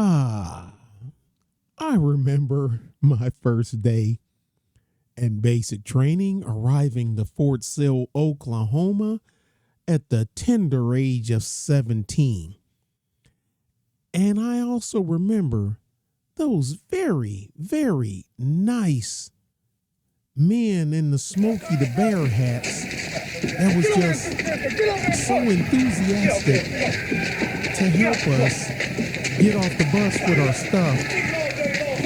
Ah, I remember my first day in basic training arriving to Fort Sill, Oklahoma at the tender age of 17. And I also remember those very, very nice men in the Smokey the Bear hats that was just so enthusiastic to help us get off the bus with our stuff.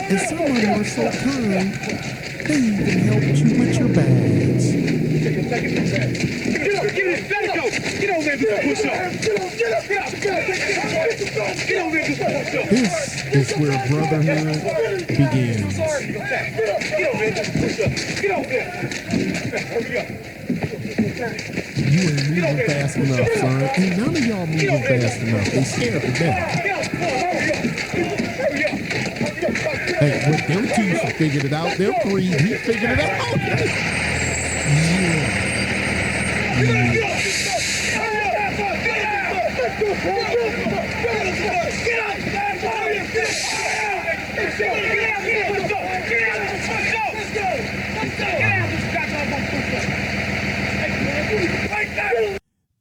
And some of them were so kind, they even helped you with your bags. This is where brotherhood begins. You ain't moving fast enough, son. Ain't none of y'all moving fast enough. They scared to death. Hey, with them two, she figured it out. Them three, he figured it out. Yeah.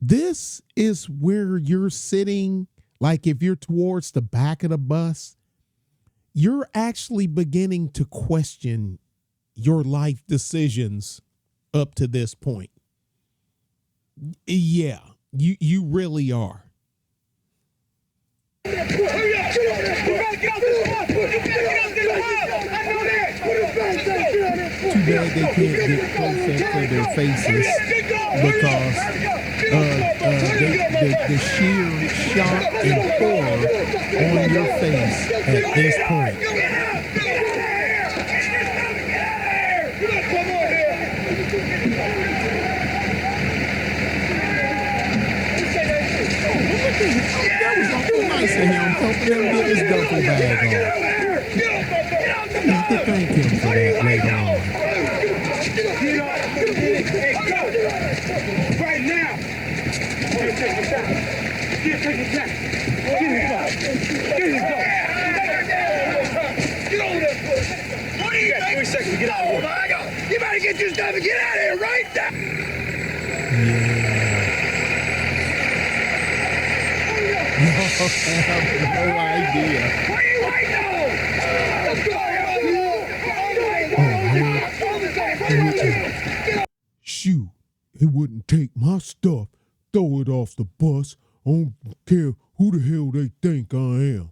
This is where you're sitting, like if you're towards the back of the bus, you're actually beginning to question your life decisions up to this point. Yeah, you really are. Too bad they can't get close up to their faces because the sheer shock and horror on your face at this point. That was awful nice of him helping him get his duffel bag on. You have to thank him for that later on. Right now. Take your time. Take your time. Get over there. What do you got? 3 seconds to get out of here. You better get your stuff and get out of here right now. I have no idea. What are you waiting on? Let's go. Shoot, it wouldn't take my stuff. Throw it off the bus. I don't care who the hell they think I am.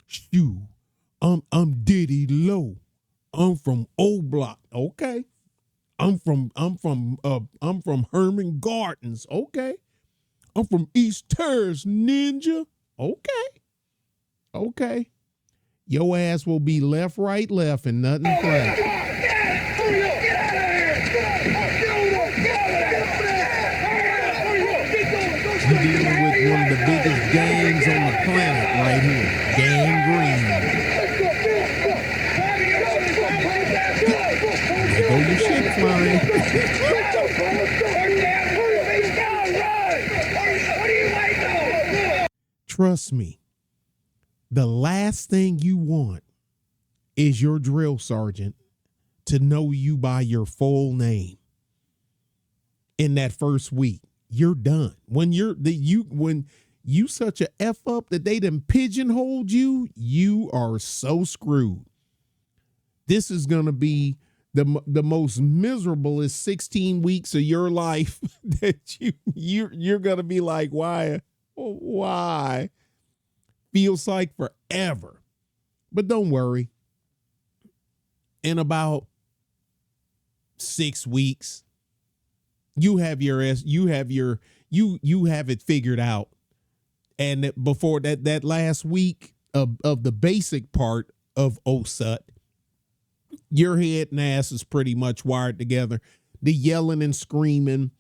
Shoot, I'm Diddy Low. I'm from O Block. Okay. I'm from Herman Gardens. Okay. I'm from East Terrace, ninja. Okay. Your ass will be left, right, left, and nothing flat. You're dealing with one of the biggest gangs on the planet right here. Gang Green. There go your shit flying. Trust me, the last thing you want is your drill sergeant to know you by your full name in that first week. You're done. When you such a F up that they done pigeonholed you, you are so screwed. This is gonna be the most miserable 16 weeks of your life that you're gonna be like, why? Feels like forever. But don't worry. In about 6 weeks, you have it figured out. And before that last week of the basic part of OSUT, your head and ass is pretty much wired together. The yelling and screaming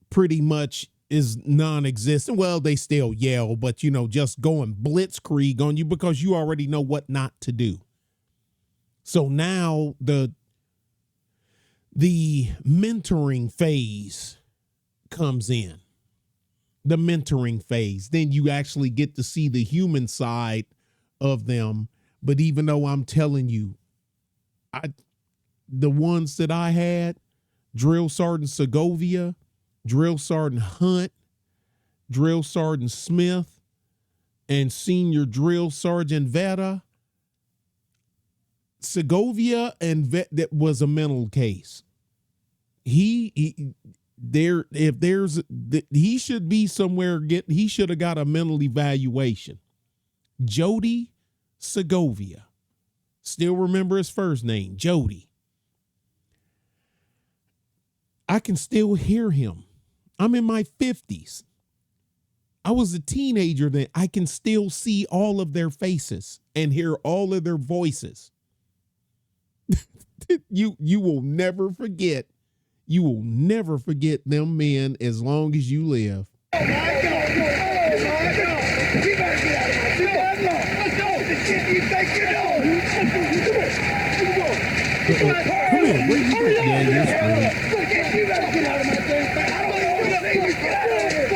pretty much is non-existent. Well, they still yell, but just going blitzkrieg on you because you already know what not to do. So now the mentoring phase comes in. The mentoring phase. Then you actually get to see the human side of them. But even though I'm telling you, the ones that I had, Drill Sergeant Segovia, Drill Sergeant Hunt, Drill Sergeant Smith, and Senior Drill Sergeant Vera. Segovia and that was a mental case. He should be somewhere. He should have got a mental evaluation. Jody Segovia. Still remember his first name, Jody. I can still hear him. I'm in my 50s. I was a teenager then. I can still see all of their faces and hear all of their voices. You will never forget. You will never forget them men as long as you live. Oh my God! Oh my God! You better get out of my car. Let's go! The shit you think you know! Come here. Where you going? Yeah, you're screwed. You better get out of my face. I don't want to see you get out of here.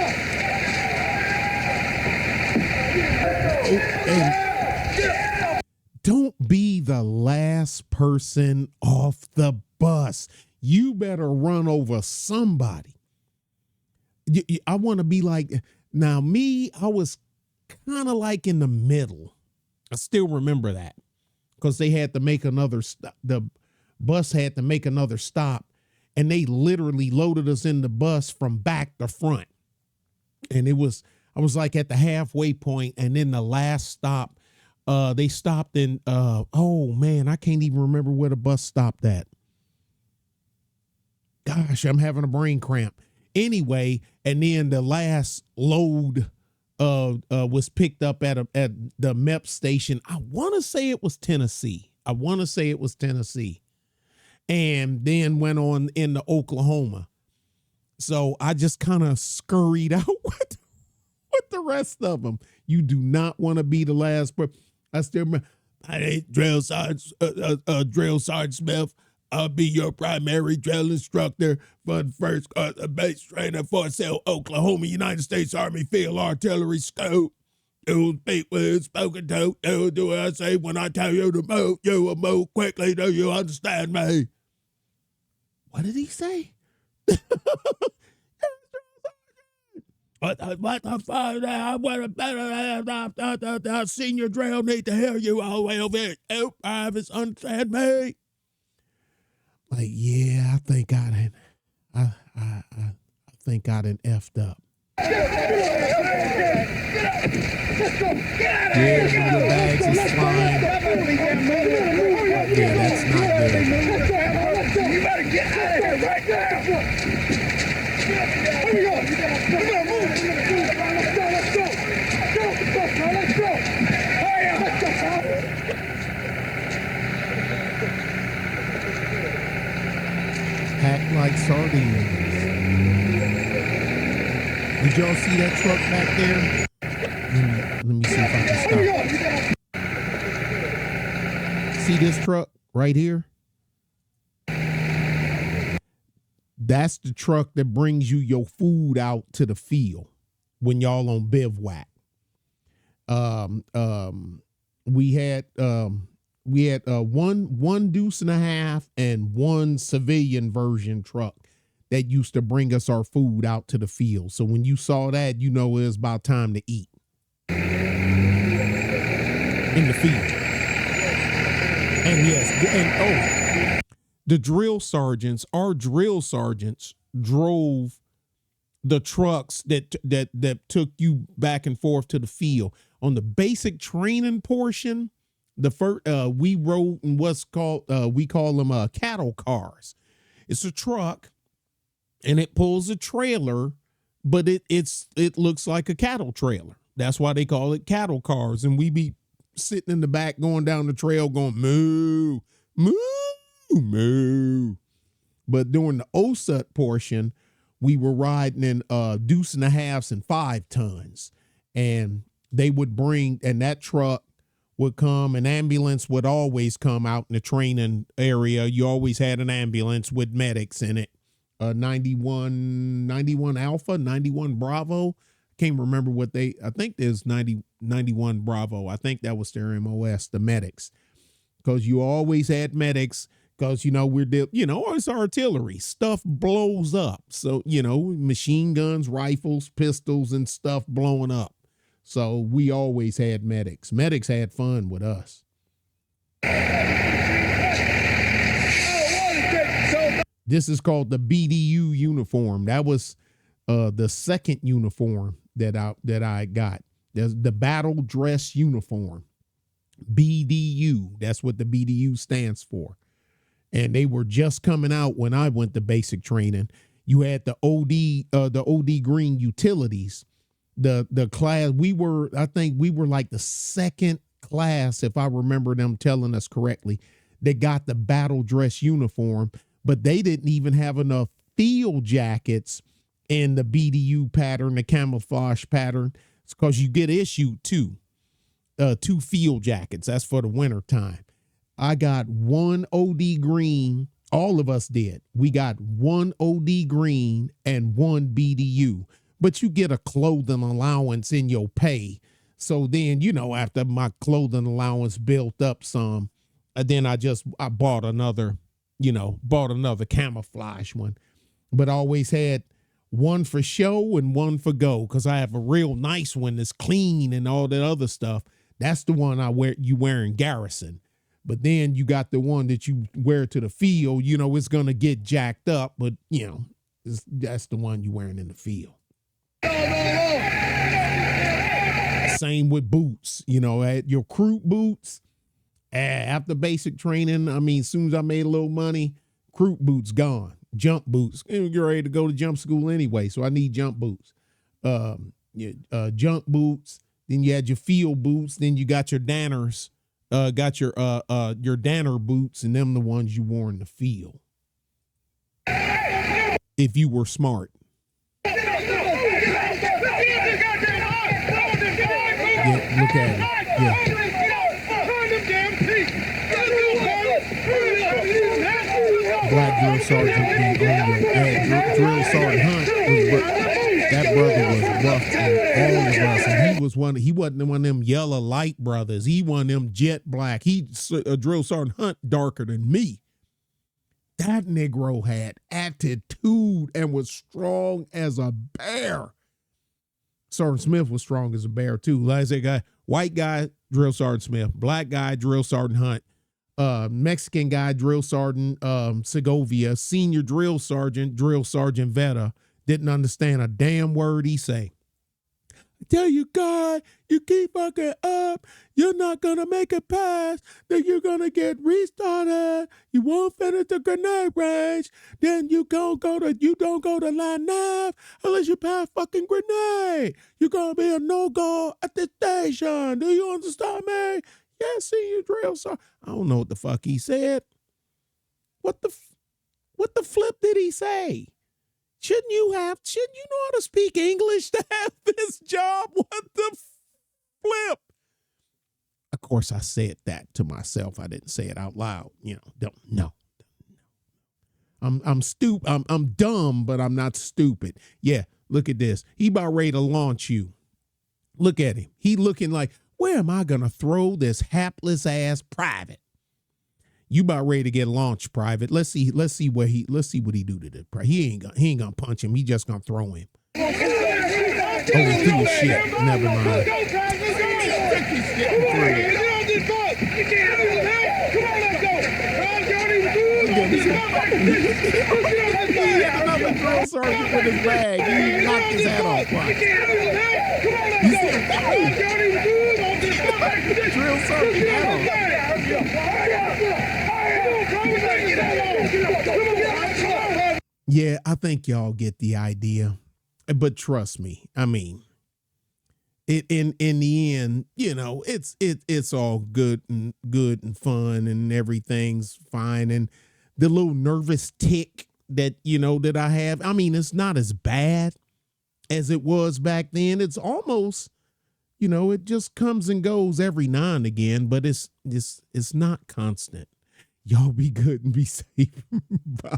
Don't be the last person off the bus. You better run over somebody. I want to be like, now me, I was kind of like in the middle. I still remember that because they had to make another stop. The bus had to make another stop, and they literally loaded us in the bus from back to front. And I was like at the halfway point, and then the last stop, they stopped in, oh man, I can't even remember where the bus stopped at. Gosh, I'm having a brain cramp. Anyway, and then the last load was picked up at the MEP station. I want to say it was Tennessee. And then went on into Oklahoma. So I just kind of scurried out with the rest of them. You do not want to be the last, but I still remember, I ain't Drill Sergeant Smith. I'll be your primary drill instructor for the first base trainer for Sill, Oklahoma, United States Army Field Artillery School. You'll speak with spoken to. You'll do what I say when I tell you to move. You will move quickly. Do you understand me? What did he say? What the fuck? I want a better senior drill need to hear you all the way over here. You privates understand me? Like, yeah, I think I think I done effed up. Yeah, your bags is flying. Yeah, that's not good. You better get out of here right now! Where we going? We're gonna move! Let's go! Let's go! Hurry up! Let's go, Tom! Packed like sardines. Did y'all see that truck back there? Let me see if I can stop. See this truck right here? That's the truck that brings you your food out to the field when y'all on bivouac. We had one deuce and a half and one civilian version truck that used to bring us our food out to the field. So when you saw that, you know it was about time to eat in the field. And yes, the drill sergeants, our drill sergeants drove the trucks that took you back and forth to the field. On the basic training portion, the first we rode in what's called we call them cattle cars. It's a truck and it pulls a trailer, but it looks like a cattle trailer. That's why they call it cattle cars. And we be sitting in the back going down the trail going moo, moo, moo. But during the OSUT portion, we were riding in deuce and a halves and 5 tons. And they would bring, and that truck would come, an ambulance would always come out in the training area. You always had an ambulance with medics in it. 91 Alpha, 91 Bravo. can't remember what I think there's 91 Bravo. I think that was their MOS, the medics. Because you always had medics, because, it's artillery. Stuff blows up. So, machine guns, rifles, pistols, and stuff blowing up. So we always had medics. Medics had fun with us. This is called the BDU uniform. That was the second uniform that I got. There's the battle dress uniform. BDU. That's what the BDU stands for. And they were just coming out when I went to basic training. You had the OD green utilities. The class, I think we were like the second class, if I remember them telling us correctly, that got the battle dress uniform, but they didn't even have enough field jackets in the BDU pattern, the camouflage pattern. It's because you get issued two field jackets. That's for the winter time. I got one OD green. All of us did. We got one OD green and one BDU, but you get a clothing allowance in your pay. So then, after my clothing allowance built up some, then I bought another camouflage one, but I always had one for show and one for go. Cause I have a real nice one that's clean and all that other stuff. That's the one you wear in garrison. But then you got the one that you wear to the field, it's going to get jacked up, but that's the one you wearing in the field. Same with boots, at your crew boots. After basic training, as soon as I made a little money, crew boots gone. Jump boots. You're ready to go to jump school anyway, so I need jump boots. Jump boots. Then you had your field boots. Then you got your Danners. Got your Danner boots, and them the ones you wore in the field. If you were smart. Yeah, look at it. Yeah. Black drill sergeant drill sergeant Hunt that brother was rough on all of us, and he wasn't one of them yellow light brothers. He one of them jet black. Drill sergeant Hunt darker than me. That Negro had attitude and was strong as a bear. Sergeant Smith was strong as a bear too. Like I said, white guy, drill sergeant Smith. Black guy, drill sergeant Hunt. Mexican guy, drill sergeant Segovia. Senior drill sergeant Veta. Didn't understand a damn word he say. I tell you, God, you keep fucking up. You're not gonna make it past. Then you're gonna get restarted. You won't finish the grenade range. Then you don't go to line 9 unless you pass fucking grenade. You're gonna be a no-go at the station. Do you understand me? Yeah, senior drill sergeant. I don't know what the fuck he said. What the flip did he say? Shouldn't you know how to speak English to have this job? What the flip? Of course, I said that to myself. I didn't say it out loud. No. I'm stupid. I'm dumb, but I'm not stupid. Yeah, look at this. He about ready to launch you. Look at him. He looking like, where am I gonna throw this hapless ass private? You about ready to get launched, private. Let's see what he do to this. He ain't gonna punch him. He just gonna throw him. Oh, he threw shit. Never mind. Another drill sergeant with his rag. He knocked his hat off. Drill sergeant Yeah, I think y'all get the idea. But trust me, in the end, it's all good and fun and everything's fine. And the little nervous tick that I have, it's not as bad as it was back then. It's almost, it just comes and goes every now and again, but it's not constant. Y'all be good and be safe. Bye.